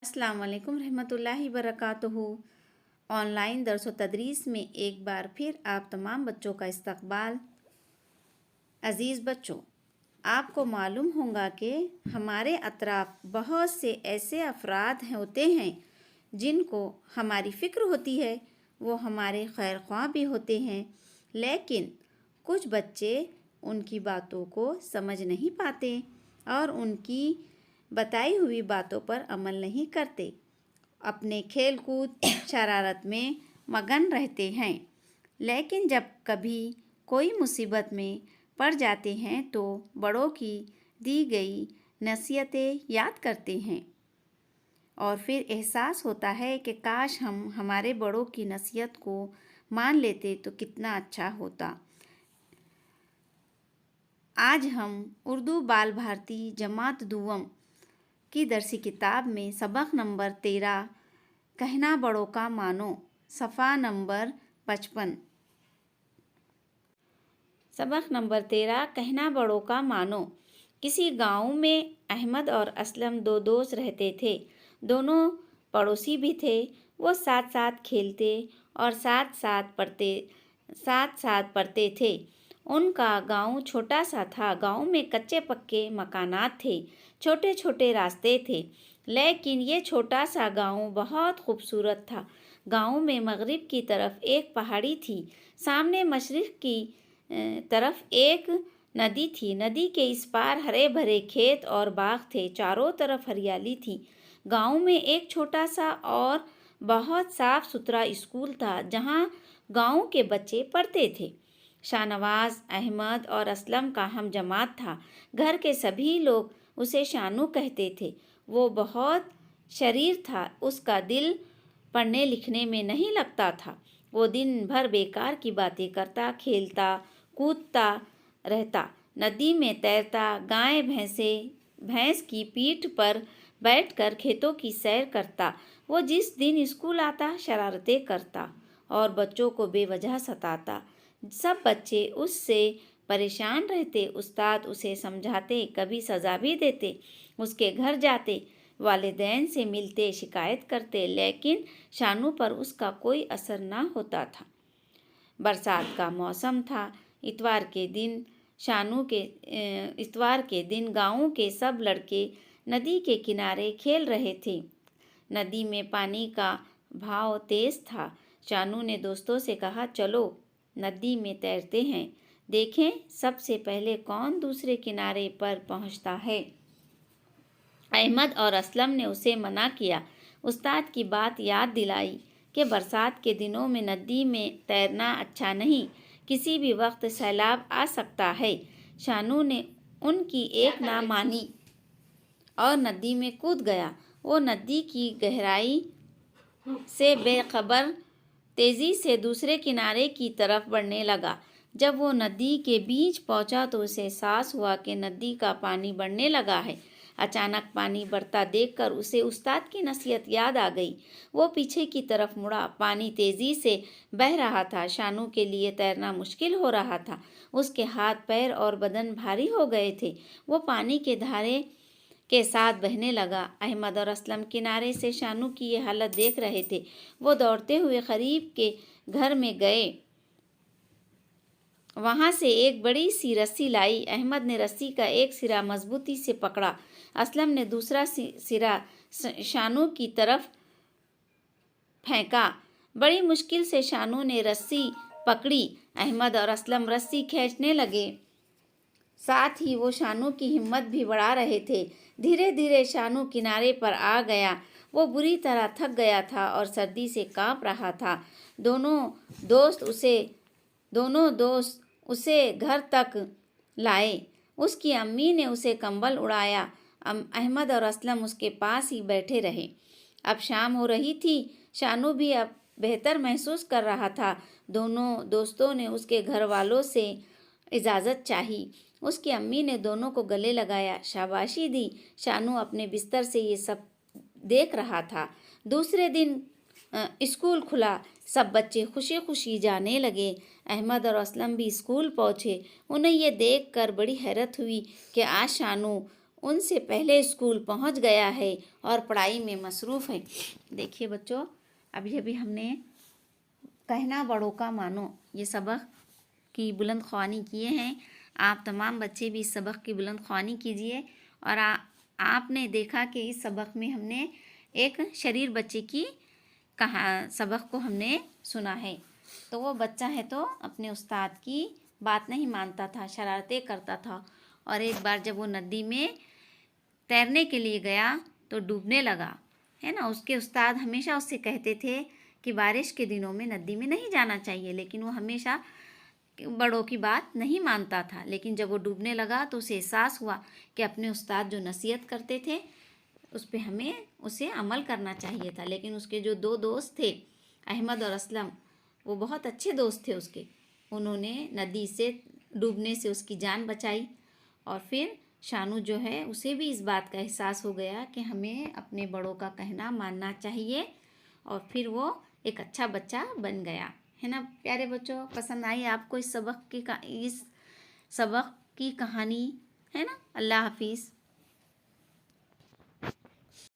अस्सलाम वालेकुम रहमतुल्लाहि वबरकातुहू। ऑनलाइन दर्स व तदरीस में एक बार फिर आप तमाम बच्चों का इस्तकबाल। अज़ीज़ बच्चों, आपको मालूम होगा कि हमारे अतराफ बहुत से ऐसे अफराद होते हैं जिनको हमारी फ़िक्र होती है, वो हमारे खैर ख्वाह भी होते हैं, लेकिन कुछ बच्चे उनकी बातों को समझ नहीं पाते और उनकी बताई हुई बातों पर अमल नहीं करते, अपने खेल कूद शरारत में मगन रहते हैं। लेकिन जब कभी कोई मुसीबत में पड़ जाते हैं तो बड़ों की दी गई नसीहतें याद करते हैं और फिर एहसास होता है कि काश हम हमारे बड़ों की नसीहत को मान लेते तो कितना अच्छा होता। आज हम उर्दू बाल भारती जमात दुवम की दरसी किताब में सबक नंबर 13 कहना बड़ों का मानो सफ़ा नंबर 55। सबक नंबर 13 कहना बड़ों का मानो। किसी गांव में अहमद और असलम दो दोस्त रहते थे। दोनों पड़ोसी भी थे। वो साथ साथ खेलते और साथ साथ पढ़ते थे। उनका गांव छोटा सा था। गांव में कच्चे पक्के मकानात थे, छोटे छोटे रास्ते थे, लेकिन ये छोटा सा गांव बहुत खूबसूरत था। गांव में मगरिब की तरफ एक पहाड़ी थी, सामने मशरिक़ की तरफ एक नदी थी। नदी के इस पार हरे भरे खेत और बाग थे, चारों तरफ हरियाली थी। गांव में एक छोटा सा और बहुत साफ सुथरा स्कूल था जहां गांव के बच्चे पढ़ते थे। शाहनवाज अहमद और असलम का हम जमात था। घर के सभी लोग उसे शानू कहते थे। वो बहुत शरीर था। उसका दिल पढ़ने लिखने में नहीं लगता था। वो दिन भर बेकार की बातें करता, खेलता कूदता रहता, नदी में तैरता, गाय भैंस की पीठ पर बैठकर खेतों की सैर करता। वो जिस दिन स्कूल आता शरारतें करता और बच्चों को बेवजह सताता। सब बच्चे उससे परेशान रहते। उस्ताद उसे समझाते, कभी सज़ा भी देते। उसके घर जाते, वालिदैन से मिलते, शिकायत करते, लेकिन शानू पर उसका कोई असर ना होता था। बरसात का मौसम था। इतवार के दिन गांव के सब लड़के नदी के किनारे खेल रहे थे। नदी में पानी का बहाव तेज था। शानू ने दोस्तों से कहा, चलो नदी में तैरते हैं, देखें सबसे पहले कौन दूसरे किनारे पर पहुंचता है। अहमद और असलम ने उसे मना किया। उस्ताद की बात याद दिलाई कि बरसात के दिनों में नदी में तैरना अच्छा नहीं, किसी भी वक्त सैलाब आ सकता है। शानू ने उनकी एक ना मानी और नदी में कूद गया। वो नदी की गहराई से बेखबर तेज़ी से दूसरे किनारे की तरफ बढ़ने लगा। जब वो नदी के बीच पहुंचा तो उसे एहसास हुआ कि नदी का पानी बढ़ने लगा है। अचानक पानी बढ़ता देखकर उसे उस्ताद की नसीहत याद आ गई। वो पीछे की तरफ मुड़ा। पानी तेज़ी से बह रहा था। शानू के लिए तैरना मुश्किल हो रहा था। उसके हाथ पैर और बदन भारी हो गए थे। वो पानी के धारे के साथ बहने लगा। अहमद और असलम किनारे से शानू की ये हालत देख रहे थे। वो दौड़ते हुए करीब के घर में गए, वहाँ से एक बड़ी सी रस्सी लाई। अहमद ने रस्सी का एक सिरा मजबूती से पकड़ा। असलम ने दूसरा सिरा शानू की तरफ फेंका। बड़ी मुश्किल से शानू ने रस्सी पकड़ी। अहमद और असलम रस्सी खींचने लगे, साथ ही वो शानू की हिम्मत भी बढ़ा रहे थे। धीरे धीरे शानू किनारे पर आ गया। वो बुरी तरह थक गया था और सर्दी से कांप रहा था। दोनों दोस्त उसे घर तक लाए। उसकी अम्मी ने उसे कंबल उड़ाया। अहमद और असलम उसके पास ही बैठे रहे। अब शाम हो रही थी। शानू भी अब बेहतर महसूस कर रहा था। दोनों दोस्तों ने उसके घर वालों से इजाज़त चाही। उसकी अम्मी ने दोनों को गले लगाया, शाबाशी दी। शानू अपने बिस्तर से ये सब देख रहा था। दूसरे दिन स्कूल खुला। सब बच्चे खुशी खुशी जाने लगे। अहमद और असलम भी स्कूल पहुँचे। उन्हें ये देखकर बड़ी हैरत हुई कि आज शानू ان سے پہلے اسکول پہنچ گیا ہے اور پڑھائی میں مصروف ہے۔ دیکھیے بچوں، ابھی ہم نے کہنا بڑوں کا مانو یہ سبق کی بلند خوانی کیے ہیں۔ آپ تمام بچے بھی اس سبق کی بلند خوانی کیجیے۔ اور آپ نے دیکھا کہ اس سبق میں ہم نے ایک شریر بچے کی سبق کو ہم نے سنا ہے۔ تو وہ بچہ ہے تو اپنے استاد کی بات نہیں مانتا تھا، شرارتیں کرتا تھا، اور ایک بار جب وہ ندی میں تیرنے کے لیے گیا تو ڈوبنے لگا، ہے نا۔ اس کے استاد ہمیشہ اس سے کہتے تھے کہ بارش کے دنوں میں ندی میں نہیں جانا چاہیے، لیکن وہ ہمیشہ بڑوں کی بات نہیں مانتا تھا۔ لیکن جب وہ ڈوبنے لگا تو اسے احساس ہوا کہ اپنے استاد جو نصیحت کرتے تھے اس پہ ہمیں اسے عمل کرنا چاہیے تھا۔ لیکن اس کے جو 2 دوست تھے، احمد اور اسلم، وہ بہت اچھے دوست تھے اس کے، انہوں نے ندی سے ڈوبنے سے اس کی جان بچائی۔ اور پھر شانو جو ہے اسے بھی اس بات کا احساس ہو گیا کہ ہمیں اپنے بڑوں کا کہنا ماننا چاہیے، اور پھر وہ ایک اچھا بچہ بن گیا، ہے نا۔ پیارے بچوں، پسند آئی آپ کو اس سبق کی کہانی، ہے نا۔ اللہ حافظ۔